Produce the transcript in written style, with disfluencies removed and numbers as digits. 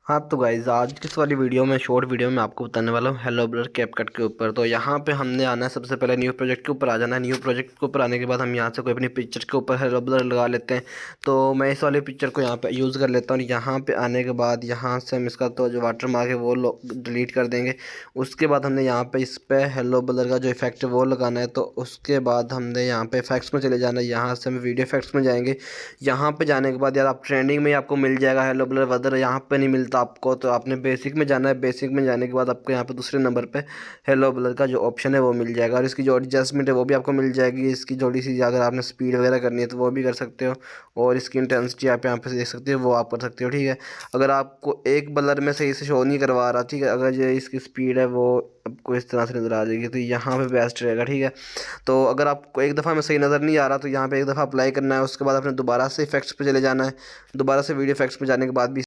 हाँ तो गाइज़ आज की इस वाली वीडियो में शॉर्ट वीडियो में आपको बताने वाला हूँ हेलो ब्लर कैपकट के ऊपर। तो यहाँ पे हमने आना है, सबसे पहले न्यू प्रोजेक्ट के ऊपर आ जाना है। न्यू प्रोजेक्ट के ऊपर आने के बाद हम यहाँ से कोई अपनी पिक्चर के ऊपर हेलो ब्लर लगा लेते हैं। तो मैं इस वाली पिक्चर को यहाँ पे यूज़ कर लेता हूँ। यहाँ पे आने के बाद यहाँ से हम इसका तो जो वाटर मार्क है वो डिलीट कर देंगे। उसके बाद हमने यहाँ पे इस पर हेलो ब्लर का जो इफेक्ट है वो लगाना है। तो उसके बाद हमने यहाँ पे इफेक्ट्स में चले जाना है। यहाँ से हम वीडियो इफेक्ट्स में जाएंगे। यहाँ पे जाने के बाद यार आप ट्रेंडिंग में ही आपको मिल जाएगा हेलो ब्लर वदर, यहाँ पे नहीं मिलता आपको। तो आपने बेसिक में जाना है। बेसिक में जाने के बाद आपको यहाँ पे दूसरे नंबर पे हेलो ब्लर का जो ऑप्शन है वो मिल जाएगा, और इसकी जो एडजस्टमेंट है वो भी आपको मिल जाएगी। इसकी थोड़ी सी अगर आपने स्पीड वगैरह करनी है तो वो भी कर सकते हो, और इसकी इंटेंसिटी आप यहाँ पे देख सकते हो वो आप कर सकते हो। ठीक है, अगर आपको एक ब्लर में सही से शो नहीं करवा रहा, ठीक है, अगर जो इसकी स्पीड है वो आपको इस तरह से नज़र आ जाएगी, तो यहाँ पे बेस्ट रहेगा। ठीक है, तो अगर आपको एक दफ़ा में सही नज़र नहीं आ रहा तो यहाँ पे एक दफ़ा अप्लाई करना है। उसके बाद आपने दोबारा से इफेक्ट्स पे चले जाना है। दोबारा से वीडियो इफेक्ट्स पे जाने के बाद भी